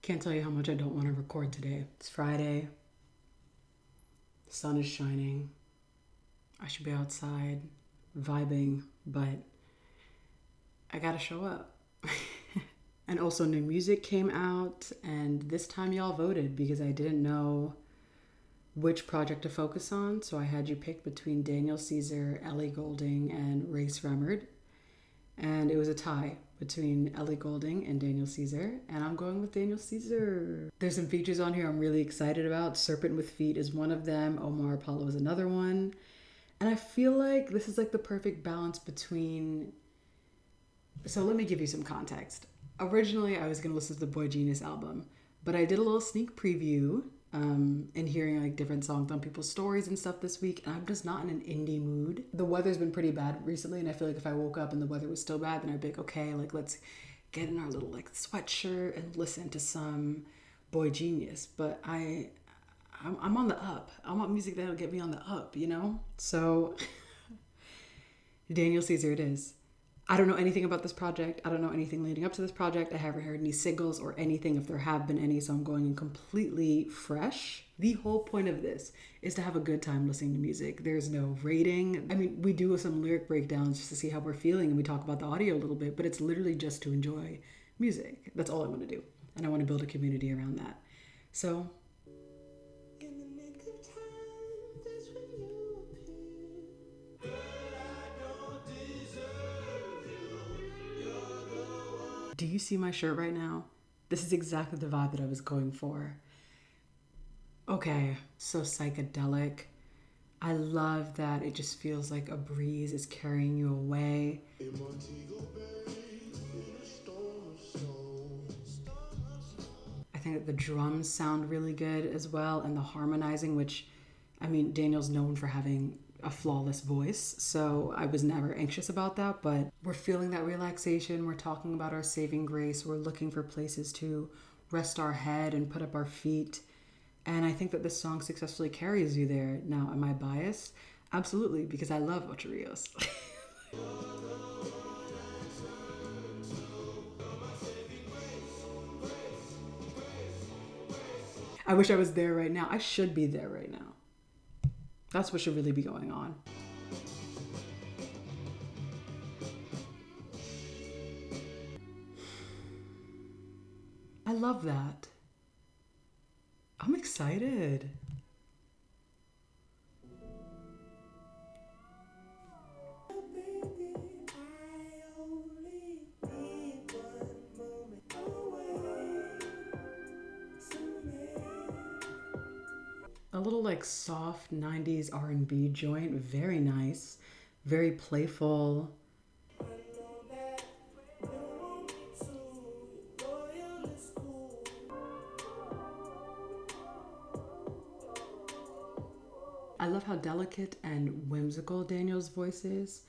Can't tell you how much I don't want to record today. It's Friday. The sun is shining. I should be outside vibing, but I gotta show up. And also new music came out, and this time y'all voted because I didn't know which project to focus on. So I had you pick between Daniel Caesar, Ellie Goulding, and Ray Sremmurd. And it was a tie between Ellie Goulding and Daniel Caesar, and I'm going with Daniel Caesar. There's some features on here I'm really excited about. Serpent with Feet is one of them. Omar Apollo is another one. And I feel like this is like the perfect balance between... So let me give you some context. Originally, I was going to listen to the Boy Genius album, but I did a little sneak preview and hearing like different songs on people's stories and stuff this week, and I'm just not in an indie mood. The weather's been pretty bad recently, and I feel like if I woke up and the weather was still bad, then I'd be like, okay, like let's get in our little like sweatshirt and listen to some Boy Genius. But I'm on the up. I want music that'll get me on the up, you know? So Daniel Caesar it is. I don't know anything about this project. I don't know anything leading up to this project. I haven't heard any singles or anything if there have been any, so I'm going in completely fresh. The whole point of this is to have a good time listening to music. There's no rating. I mean, we do some lyric breakdowns just to see how we're feeling, and we talk about the audio a little bit, but it's literally just to enjoy music. That's all I want to do. And I want to build a community around that. So... Do you see my shirt right now? This is exactly the vibe that I was going for. Okay, so psychedelic. I love that it just feels like a breeze is carrying you away. I think that the drums sound really good as well, and the harmonizing, which, I mean, Daniel's known for having a flawless voice, so I was never anxious about that, but we're feeling that relaxation. We're talking about our saving grace. We're looking for places to rest our head and put up our feet, and I think that this song successfully carries you there. Now, am I biased? Absolutely, because I love Ocho Rios. I wish I was there right now. I should be there right now. That's what should really be going on. I love that. I'm excited. A little like soft 90s R&B joint, very nice, very playful. I love how delicate and whimsical Daniel's voice is,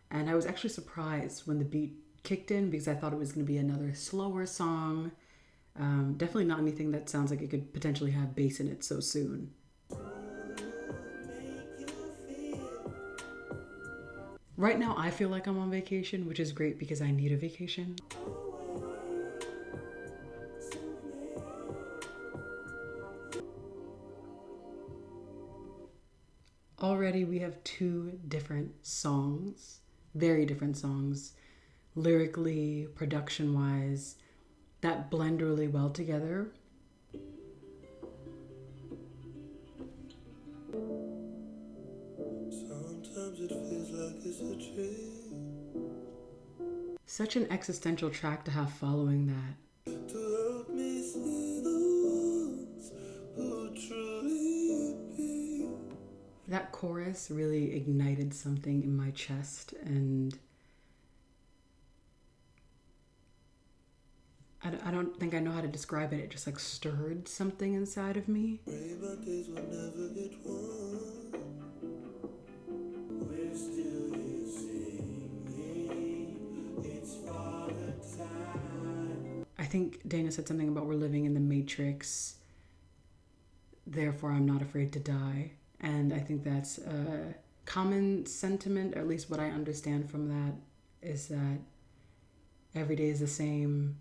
and I was actually surprised when the beat kicked in because I thought it was going to be another slower song. Definitely not anything that sounds like it could potentially have bass in it so soon. Right now, I feel like I'm on vacation, which is great because I need a vacation. Already, we have two different songs, very different songs, lyrically, production-wise, that blend really well together. Sometimes it feels like it's a dream. Such an existential track to have following that. To help me see the ones who truly be. That chorus really ignited something in my chest, and I don't think I know how to describe it. It just like stirred something inside of me. I think Dana said something about we're living in the Matrix, therefore I'm not afraid to die. And I think that's a common sentiment, or at least what I understand from that, is that every day is the same.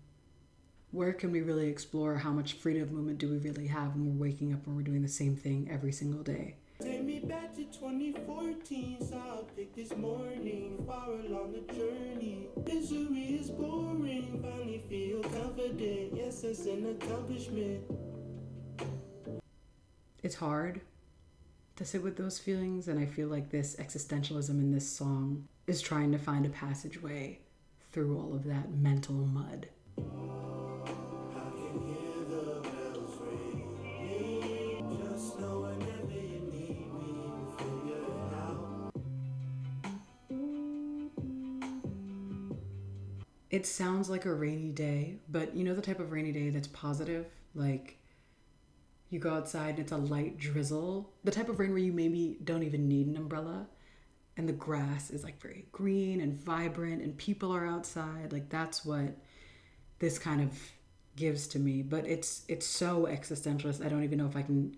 Where can we really explore how much freedom of movement do we really have when we're waking up and we're doing the same thing every single day? Take me back to 2014, saw a pic this morning, far along the journey. Misery is boring, finally feel confident, yes, it's an accomplishment. It's hard to sit with those feelings, and I feel like this existentialism in this song is trying to find a passageway through all of that mental mud. I can hear the bells ringing, just know whenever you need me, we'll figure it out. It sounds like a rainy day, but you know the type of rainy day that's positive? Like you go outside and it's a light drizzle. The type of rain where you maybe don't even need an umbrella and the grass is like very green and vibrant and people are outside. Like that's what this kind of gives to me. But it's so existentialist. I don't even know if I can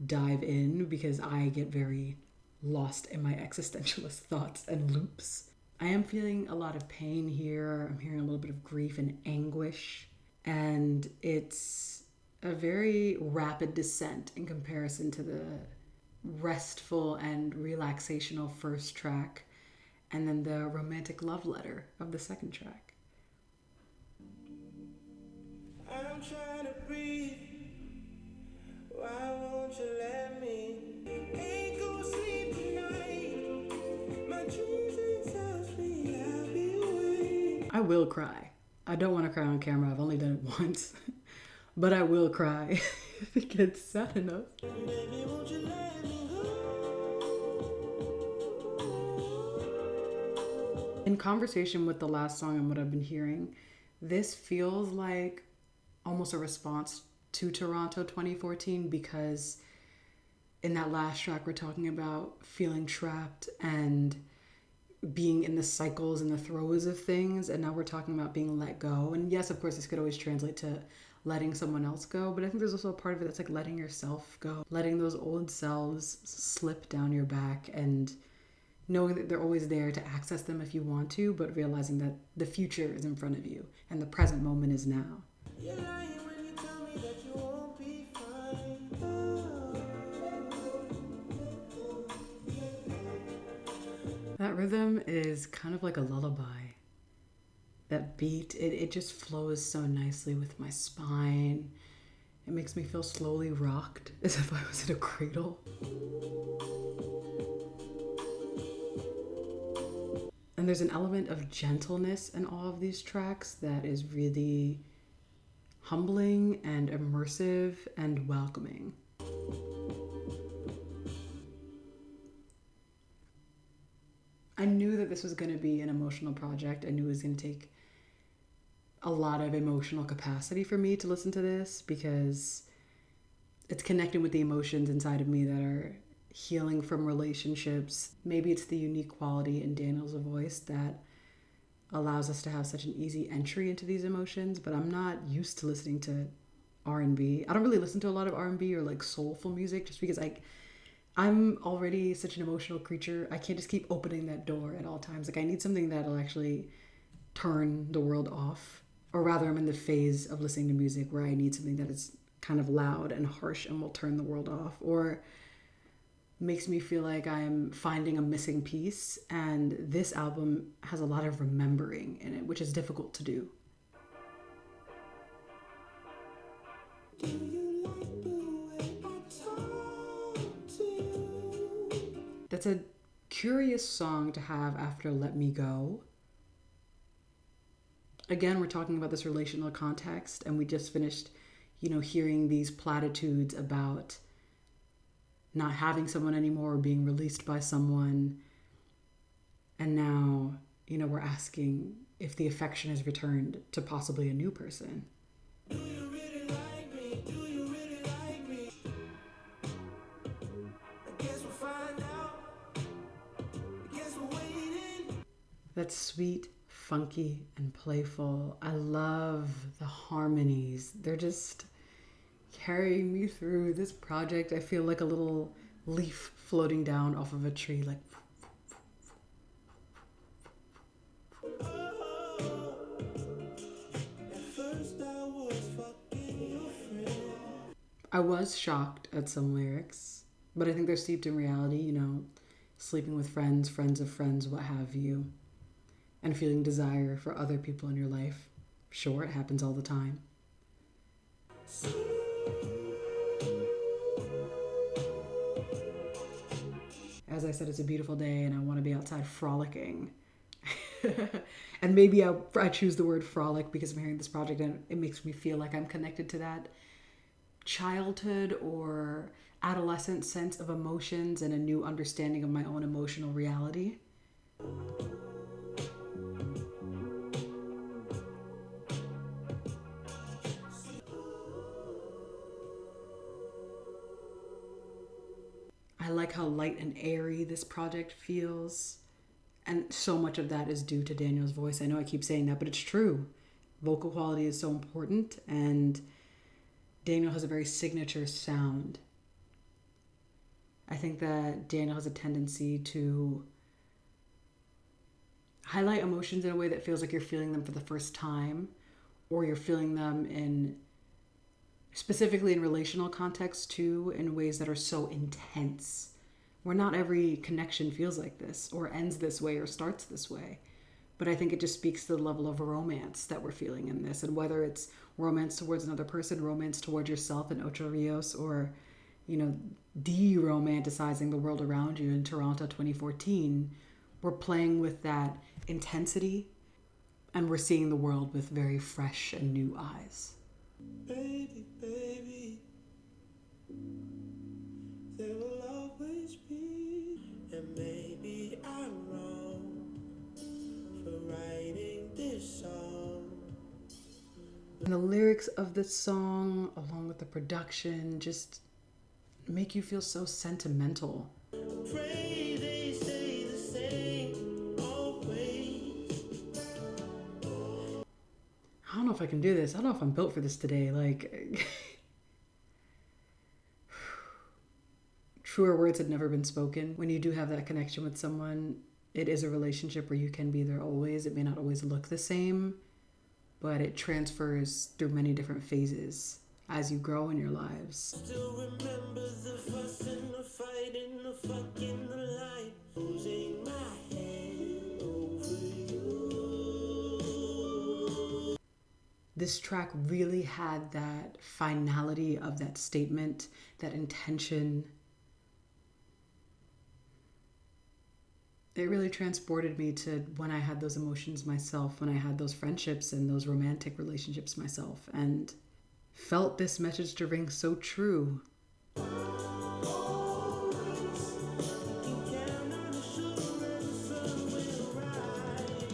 dive in because I get very lost in my existentialist thoughts and loops. I am feeling a lot of pain here. I'm hearing a little bit of grief and anguish. And it's a very rapid descent in comparison to the restful and relaxational first track, and then the romantic love letter of the second track. I'm trying to breathe, why won't you let me? Ain't gonna sleep tonight, my dreams exhaust me, I'll be awake. I will cry. I don't want to cry on camera. I've only done it once. But I will cry if it gets sad enough. Baby, won't you let me go? In conversation with the last song and what I've been hearing, this feels like almost a response to Toronto 2014, because in that last track we're talking about feeling trapped and being in the cycles and the throes of things, and now we're talking about being let go. And yes, of course, this could always translate to letting someone else go, but I think there's also a part of it that's like letting yourself go, letting those old selves slip down your back and knowing that they're always there to access them if you want to, but realizing that the future is in front of you and the present moment is now. You're lying when you tell me that you won't be fine. That rhythm is kind of like a lullaby. That beat, it just flows so nicely with my spine. It makes me feel slowly rocked as if I was in a cradle. And there's an element of gentleness in all of these tracks that is really humbling and immersive and welcoming. I knew that this was going to be an emotional project. I knew it was going to take a lot of emotional capacity for me to listen to this, because it's connecting with the emotions inside of me that are healing from relationships. Maybe it's the unique quality in Daniel's voice that allows us to have such an easy entry into these emotions, but I'm not used to listening to R&B. I don't really listen to a lot of R&B or like soulful music just because I'm already such an emotional creature. I can't just keep opening that door at all times. Like I need something that'll actually turn the world off. Or rather, I'm in the phase of listening to music where I need something that is kind of loud and harsh and will turn the world off, or makes me feel like I'm finding a missing piece. And this album has a lot of remembering in it, which is difficult to do. Do you like the way I talk to you? That's a curious song to have after Let Me Go. Again, we're talking about this relational context, and we just finished, hearing these platitudes about not having someone anymore or being released by someone. And now, we're asking if the affection is returned to possibly a new person. Do you really like me? Do you really like me? I guess we'll find out. I guess we're waiting. That's sweet, funky, and playful. I love the harmonies. They're just carrying me through this project. I feel like a little leaf floating down off of a tree, like. At first I was I was shocked at some lyrics, but I think they're steeped in reality, you know, sleeping with friends, friends of friends, what have you, and feeling desire for other people in your life. Sure, it happens all the time. As I said, it's a beautiful day and I want to be outside frolicking. And maybe I choose the word frolic because I'm hearing this project and it makes me feel like I'm connected to that childhood or adolescent sense of emotions and a new understanding of my own emotional reality. I like how light and airy this project feels. And so much of that is due to Daniel's voice. I know I keep saying that, but it's true. Vocal quality is so important, and Daniel has a very signature sound. I think that Daniel has a tendency to highlight emotions in a way that feels like you're feeling them for the first time, or you're feeling them in specifically in relational context too, in ways that are so intense, where not every connection feels like this or ends this way or starts this way. But I think it just speaks to the level of romance that we're feeling in this, and whether it's romance towards another person, romance towards yourself in Ocho Rios, or, you know, de-romanticizing the world around you in Toronto 2014, we're playing with that intensity and we're seeing the world with very fresh and new eyes. Baby, baby, there will always be, and maybe I'm wrong for writing this song. And the lyrics of this song, along with the production, just make you feel so sentimental. Pray they stay the same always. I don't know if I can do this. I don't know if I'm built for this today. Like, truer words had never been spoken. When you do have that connection with someone, it is a relationship where you can be there always. It may not always look the same, but it transfers through many different phases as you grow in your lives. Still remember the fuss and the fight and the fucking the line, losing my head over you. This track really had that finality of that statement, that intention. It really transported me to when I had those emotions myself, when I had those friendships and those romantic relationships myself, and felt this message to ring so true.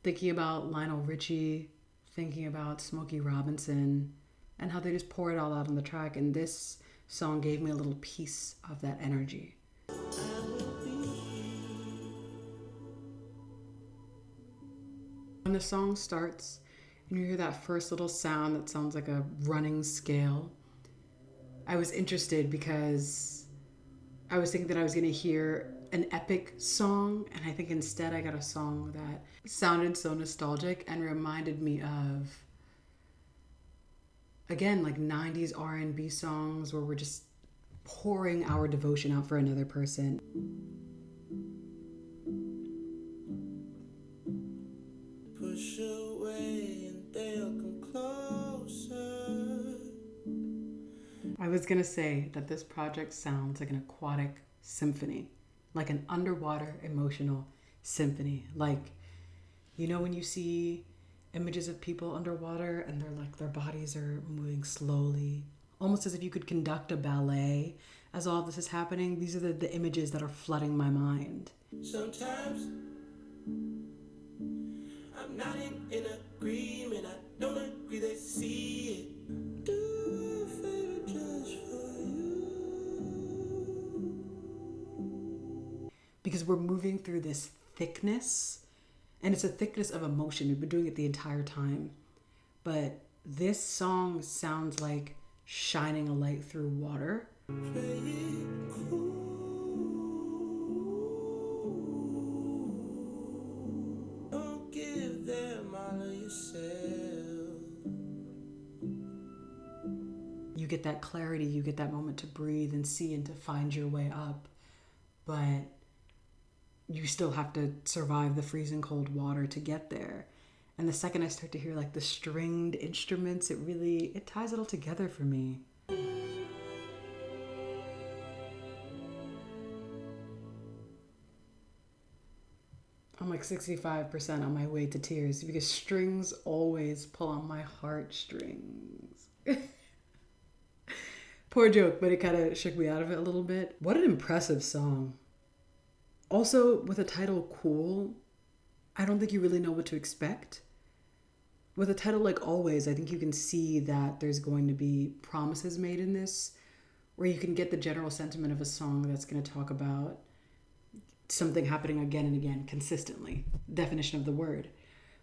Thinking about Lionel Richie, thinking about Smokey Robinson, and how they just pour it all out on the track, and this song gave me a little piece of that energy. When the song starts and you hear that first little sound that sounds like a running scale, I was interested because I was thinking that I was going to hear an epic song, and I think instead I got a song that sounded so nostalgic and reminded me of, again, like 90s R&B songs where we're just pouring our devotion out for another person. Push away and they'll come closer. I was going to say that this project sounds like an aquatic symphony, like an underwater emotional symphony. Like, you know, when you see images of people underwater and they're like, their bodies are moving slowly, almost as if you could conduct a ballet as all this is happening. These are the images that are flooding my mind. Sometimes I'm not in agreement. I don't agree they see it. Do a favor just for you. Because we're moving through this thickness, and it's a thickness of emotion. We've been doing it the entire time. But this song sounds like shining a light through water. Play it cool. Don't give them all of yourself. You get that clarity, you get that moment to breathe and see and to find your way up. But you still have to survive the freezing cold water to get there. And the second I start to hear like the stringed instruments, it ties it all together for me. I'm like 65% on my way to tears because strings always pull on my heartstrings. Poor joke, but it kind of shook me out of it a little bit. What an impressive song. Also, with a title Cool, I don't think you really know what to expect. With a title like Always, I think you can see that there's going to be promises made in this, where you can get the general sentiment of a song that's going to talk about something happening again and again consistently, definition of the word.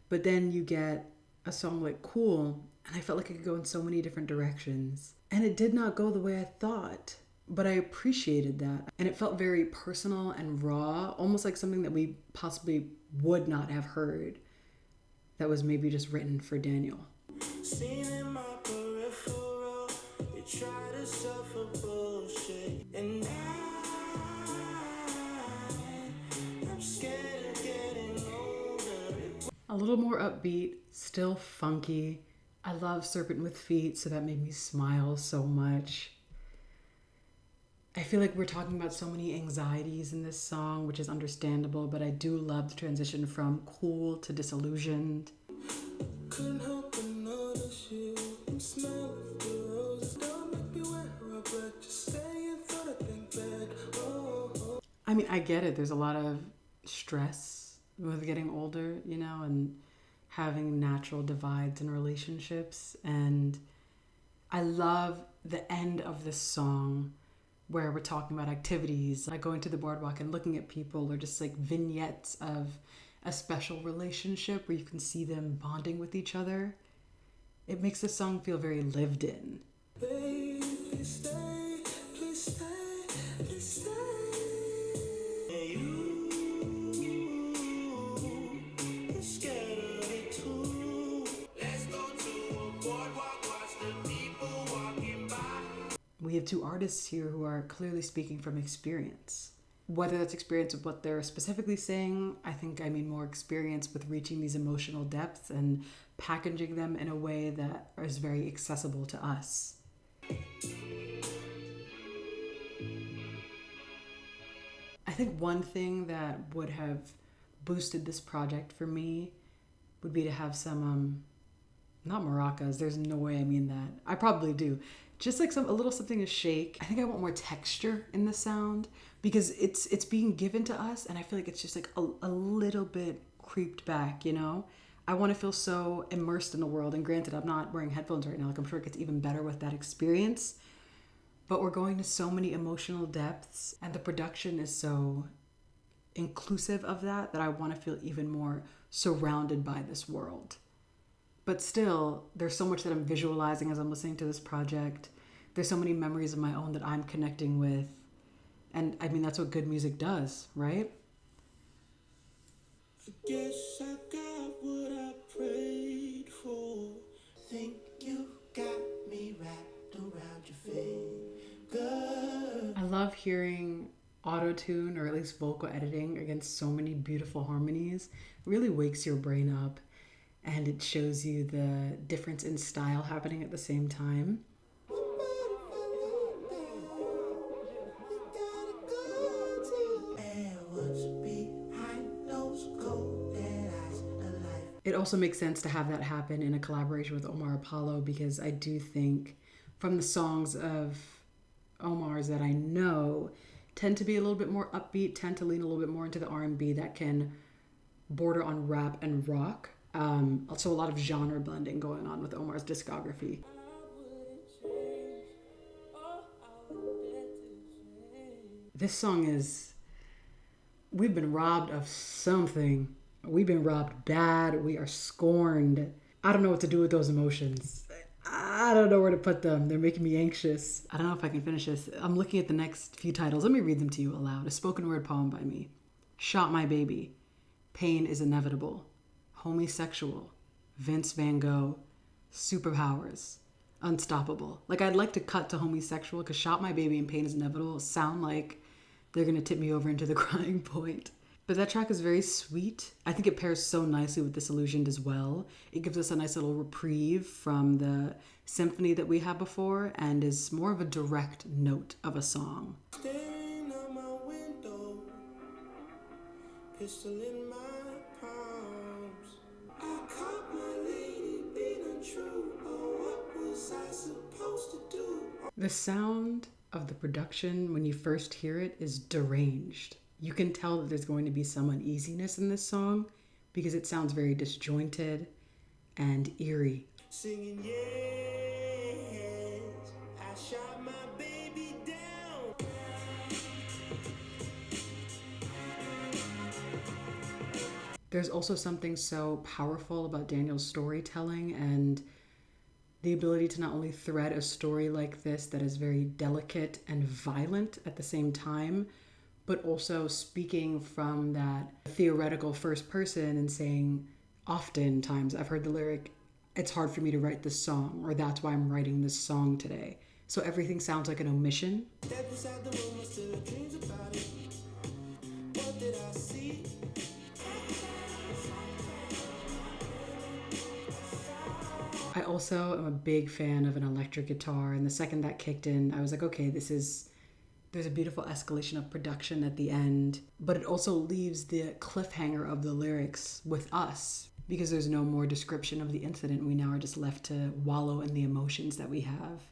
But then you get a song like Cool, and I felt like it could go in so many different directions. And it did not go the way I thought, but I appreciated that. And it felt very personal and raw, almost like something that we possibly would not have heard that was maybe just written for Daniel. Seen in my peripheral, you try to suffer bullshit, and I'm scared of getting older. A little more upbeat, still funky. I love Serpent with Feet, so that made me smile so much. I feel like we're talking about so many anxieties in this song, which is understandable, but I do love the transition from cool to disillusioned. Couldn't help but notice you and smell the rose. Don't make me wear a but just stay and thought I'd think back. Oh. I mean, I get it. There's a lot of stress with getting older, and having natural divides in relationships. And I love the end of this song where we're talking about activities like going to the boardwalk and looking at people, or just like vignettes of a special relationship where you can see them bonding with each other. It makes the song feel very lived in. Baby, stay, please stay, please stay. And you're scared of it too. Let's go to a boardwalk, watch the people walking by. We have two artists here who are clearly speaking from experience. Whether that's experience with what they're specifically saying, I mean more experience with reaching these emotional depths and packaging them in a way that is very accessible to us. I think one thing that would have boosted this project for me would be to have some, not maracas, there's no way I mean that. I probably do. Just like a little something to shake. I think I want more texture in the sound because it's being given to us, and I feel like it's just like a little bit creeped back, I want to feel so immersed in the world. And granted, I'm not wearing headphones right now. Like, I'm sure it gets even better with that experience. But we're going to so many emotional depths, and the production is so inclusive of that I want to feel even more surrounded by this world. But still, there's so much that I'm visualizing as I'm listening to this project. There's so many memories of my own that I'm connecting with. And I mean, that's what good music does, right? I guess I got what I prayed for. Think you got me wrapped around your finger. I love hearing auto-tune, or at least vocal editing, against so many beautiful harmonies. It really wakes your brain up. And it shows you the difference in style happening at the same time. It also makes sense to have that happen in a collaboration with Omar Apollo, because I do think from the songs of Omar's that I know tend to be a little bit more upbeat, tend to lean a little bit more into the R&B that can border on rap and rock. Also a lot of genre blending going on with Omar's discography. This song is, we've been robbed of something. We've been robbed bad. We are scorned. I don't know what to do with those emotions. I don't know where to put them. They're making me anxious. I don't know if I can finish this. I'm looking at the next few titles. Let me read them to you aloud. A spoken word poem by me. Shot My Baby. Pain is Inevitable. Homosexual, Vince Van Gogh, Superpowers, unstoppable. Like, I'd like to cut to homosexual because Shot My Baby and Pain is Inevitable sound like they're going to tip me over into the crying point. But that track is very sweet. I think it pairs so nicely with Disillusioned as well. It gives us a nice little reprieve from the symphony that we had before and is more of a direct note of a song. Staring out my window, pistol in my palms. I caught my lady being untrue. Oh, what was I supposed to do? The sound of the production when you first hear it is deranged. You can tell that there's going to be some uneasiness in this song because it sounds very disjointed and eerie. Singing yes, I shot my baby down. There's also something so powerful about Daniel's storytelling and the ability to not only thread a story like this that is very delicate and violent at the same time, but also speaking from that theoretical first person and saying, oftentimes I've heard the lyric, it's hard for me to write this song, or that's why I'm writing this song today. So everything sounds like an omission. Dead beside the room, I still have dreams about it. What did I see? I also am a big fan of an electric guitar, and the second that kicked in, I was like, okay, there's a beautiful escalation of production at the end, but it also leaves the cliffhanger of the lyrics with us because there's no more description of the incident. We now are just left to wallow in the emotions that we have.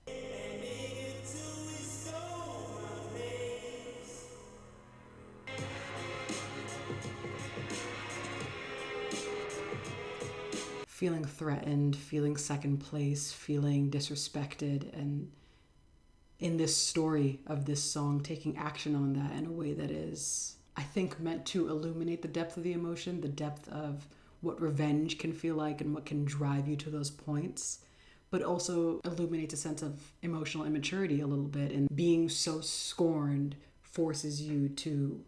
Feeling threatened, feeling second place, feeling disrespected, and in this story of this song, taking action on that in a way that is, I think, meant to illuminate the depth of the emotion, the depth of what revenge can feel like and what can drive you to those points, but also illuminates a sense of emotional immaturity a little bit. And being so scorned forces you to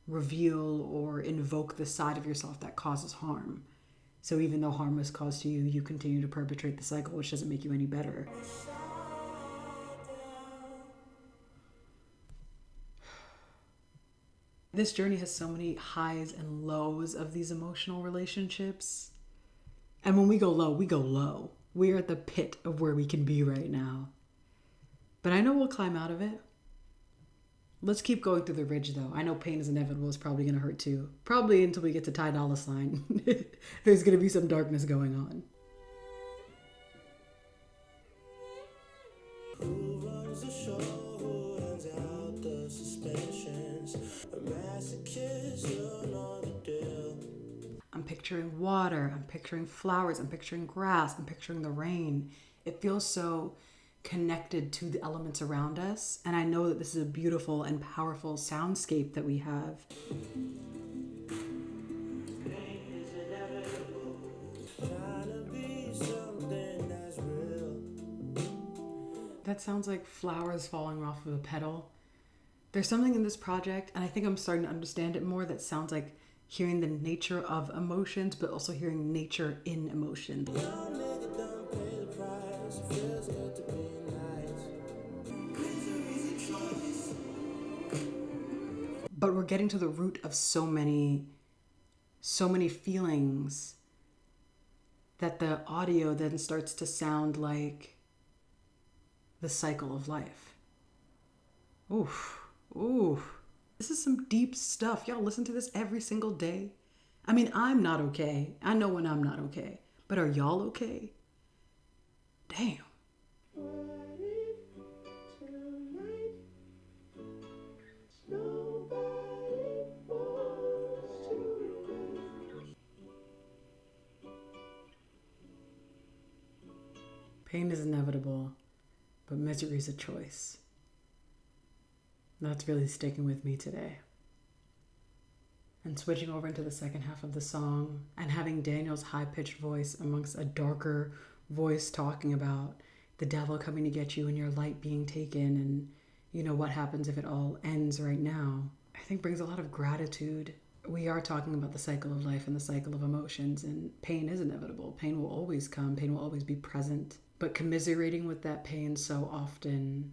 reveal or invoke the side of yourself that causes harm. So even though harm was caused to you, you continue to perpetrate the cycle, which doesn't make you any better. This journey has so many highs and lows of these emotional relationships. And when we go low, we go low. We're at the pit of where we can be right now. But I know we'll climb out of it. Let's keep going through the ridge, though. I know Pain is Inevitable is probably going to hurt too. Probably until we get to Ty Dolla $ign. There's going to be some darkness going on. Who runs the show? Who hands out the suspensions? A masochist, you know the deal. I'm picturing water. I'm picturing flowers. I'm picturing grass. I'm picturing the rain. It feels so connected to the elements around us, and I know that this is a beautiful and powerful soundscape that we have. That sounds like flowers falling off of a petal. There's something in this project, and I think I'm starting to understand it more, that sounds like hearing the nature of emotions, but also hearing nature in emotions. But we're getting to the root of so many feelings that the audio then starts to sound like the cycle of life. Oof. This is some deep stuff. Y'all listen to this every single day. I mean, I'm not okay. I know when I'm not okay. But are y'all okay? Damn. Pain is inevitable, but misery is a choice. That's really sticking with me today. And switching over into the second half of the song and having Daniel's high-pitched voice amongst a darker voice talking about the devil coming to get you and your light being taken and, you know, what happens if it all ends right now, I think brings a lot of gratitude. We are talking about the cycle of life and the cycle of emotions, and pain is inevitable. Pain will always come. Pain will always be present. But commiserating with that pain so often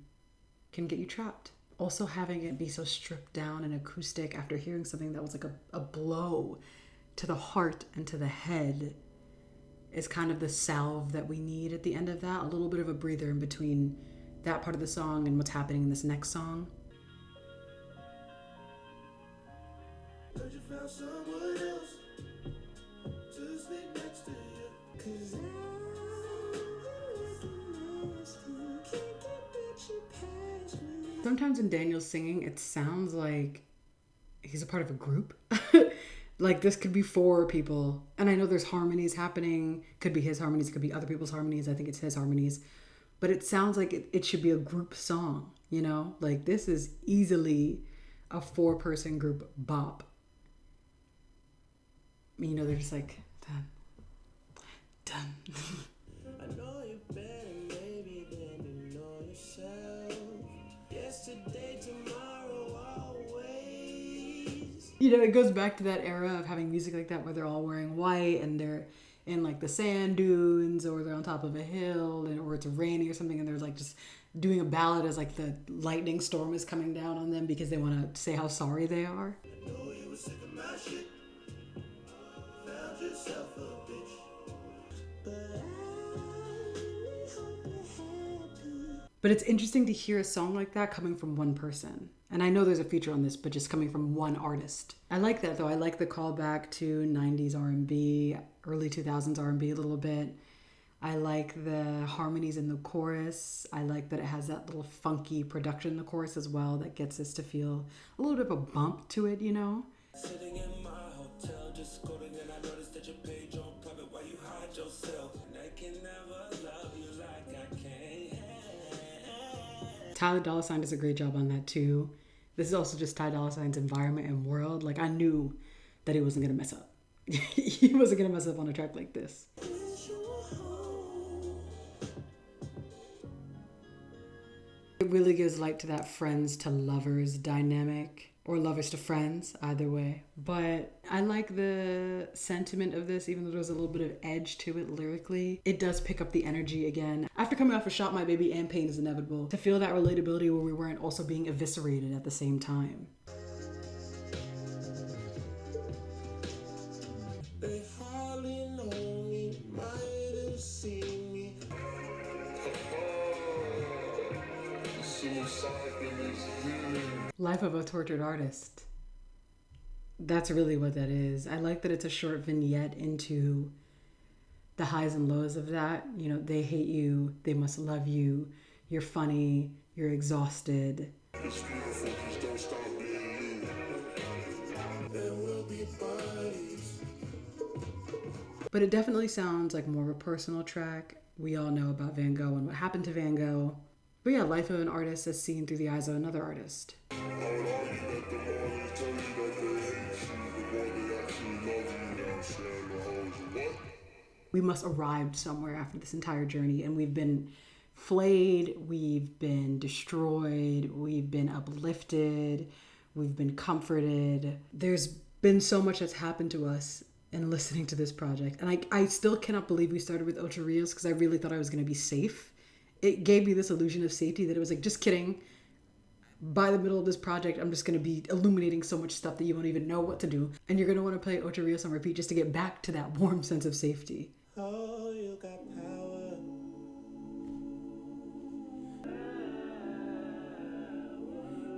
can get you trapped. Also, having it be so stripped down and acoustic after hearing something that was like a blow to the heart and to the head is kind of the salve that we need at the end of that. A little bit of a breather in between that part of the song and what's happening in this next song. Heard you found someone else to sleep next to you. 'Cause I can't get you past me. Sometimes in Daniel's singing, it sounds like he's a part of a group. Like this could be 4 people. And I know there's harmonies happening. Could be his harmonies, could be other people's harmonies. I think it's his harmonies. But it sounds like it should be a group song, you know? Like this is easily a 4-person group bop. You know, they're just like, done. Done. I know you better maybe than you know yourself. Yesterday, tomorrow, always. You know, it goes back to that era of having music like that where they're all wearing white and they're in like the sand dunes or they're on top of a hill or it's raining or something and they're like just doing a ballad as like the lightning storm is coming down on them because they want to say how sorry they are. I know you were sick of my shit. Found yourself a bitch. But I hope you're happy. But it's interesting to hear a song like that coming from one person. And I know there's a feature on this, but just coming from one artist. I like that though. I like the callback to 90s R&B, early 2000s R&B a little bit. I like the harmonies in the chorus. I like that it has that little funky production in the chorus as well that gets us to feel a little bit of a bump to it, you know? Sitting in my hotel, just scrolling, and I noticed that your page on private while you hide yourself. And I can never love you like I can. Tyler Dolla $ign does a great job on that too. This is also just Ty Dolla $ign's environment and world. Like I knew that he wasn't gonna mess up. He wasn't gonna mess up on a track like this. It really gives light to that friends to lovers dynamic, or lovers to friends, either way. But I like the sentiment of this, even though there's a little bit of edge to it lyrically. It does pick up the energy again. After coming off of Shot My Baby and Pain is Inevitable, to feel that relatability where we weren't also being eviscerated at the same time. They hardly know me, might have seen me. Life of a Tortured Artist. That's really what that is. I like that it's a short vignette into the highs and lows of that. You know, they hate you, they must love you, you're funny, you're exhausted. It's beautiful, just don't stop being you. There will be bodies. But it definitely sounds like more of a personal track. We all know about Van Gogh and what happened to Van Gogh. But yeah, life of an artist as seen through the eyes of another artist. We must arrived somewhere after this entire journey, and we've been flayed, we've been destroyed, we've been uplifted, we've been comforted. There's been so much that's happened to us in listening to this project. And I still cannot believe we started with Ocho Rios because I really thought I was going to be safe. It gave me this illusion of safety that it was like, just kidding. By the middle of this project, I'm just going to be illuminating so much stuff that you won't even know what to do. And you're going to want to play Ocho Rios on repeat just to get back to that warm sense of safety. Oh, you got power.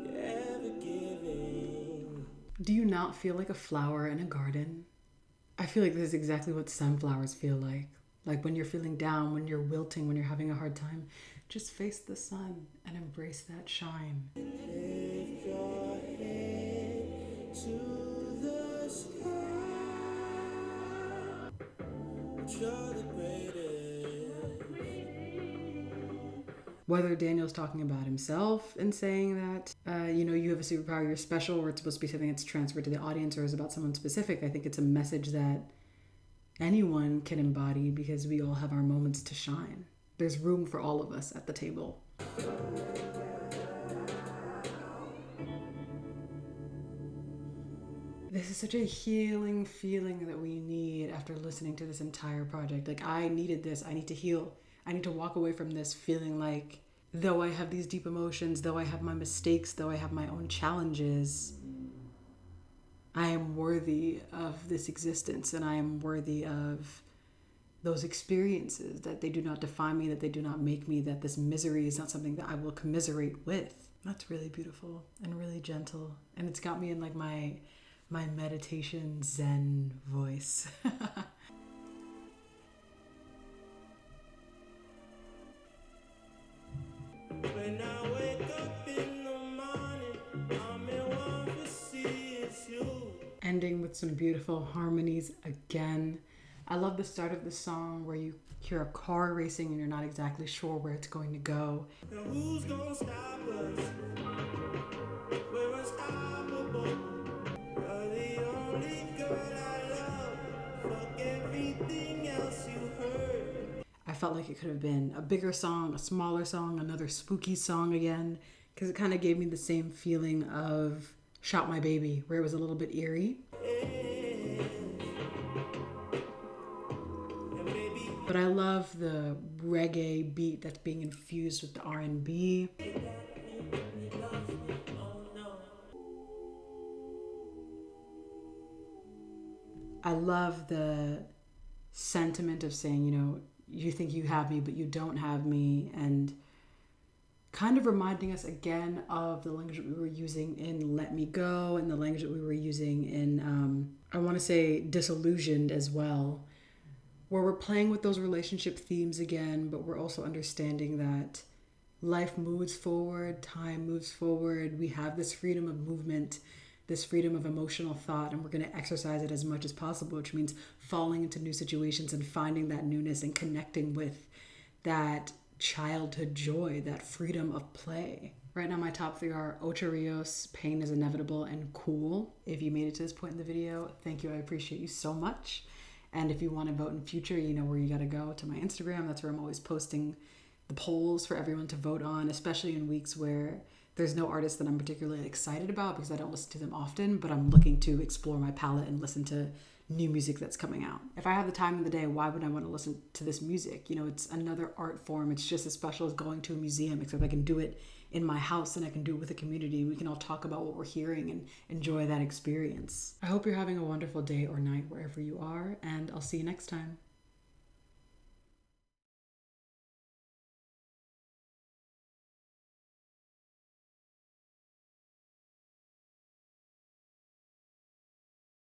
You're ever giving. Do you not feel like a flower in a garden? I feel like this is exactly what sunflowers feel like. Like when you're feeling down, when you're wilting, when you're having a hard time, just face the sun and embrace that shine. Lift your head to the sky. You're the greatest. Whether Daniel's talking about himself and saying that, you have a superpower, you're special, or it's supposed to be something that's transferred to the audience or is about someone specific, I think it's a message that anyone can embody because we all have our moments to shine. There's room for all of us at the table. This is such a healing feeling that we need after listening to this entire project. Like, I needed this. I need to heal. I need to walk away from this feeling like, though I have these deep emotions, though I have my mistakes, though I have my own challenges, I am worthy of this existence, and I am worthy of those experiences, that they do not define me, that they do not make me, that this misery is not something that I will commiserate with. That's really beautiful and really gentle. And it's got me in like my meditation Zen voice. When I wake up in the morning, I'm in one to see it's you. Ending with some beautiful harmonies again. I love the start of the song where you hear a car racing and you're not exactly sure where it's going to go. Now who's gonna stop us? We're unstoppable. You're the only girl I love. Fuck everything else you heard. I felt like it could have been a bigger song, a smaller song, another spooky song again, because it kind of gave me the same feeling of Shot My Baby, where it was a little bit eerie. But I love the reggae beat that's being infused with the R&B. I love the sentiment of saying, you know, you think you have me, but you don't have me, and kind of reminding us again of the language that we were using in Let Me Go, and the language that we were using in, I want to say, Disillusioned as well, where we're playing with those relationship themes again, but we're also understanding that life moves forward, time moves forward. We have this freedom of movement, this freedom of emotional thought, and we're going to exercise it as much as possible, which means falling into new situations and finding that newness and connecting with that childhood joy, that freedom of play. Right now, my top three are Ocho Rios, Pain is Inevitable, and Cool. If you made it to this point in the video, thank you. I appreciate you so much. And if you want to vote in future, you know where you got to go, to my Instagram. That's where I'm always posting the polls for everyone to vote on, especially in weeks where there's no artist that I'm particularly excited about because I don't listen to them often, but I'm looking to explore my palette and listen to new music that's coming out. If I have the time in the day, why would I want to listen to this music? You know, it's another art form. It's just as special as going to a museum, except I can do it in my house and I can do it with a community. We can all talk about what we're hearing and enjoy that experience. I hope you're having a wonderful day or night wherever you are, and I'll see you next time.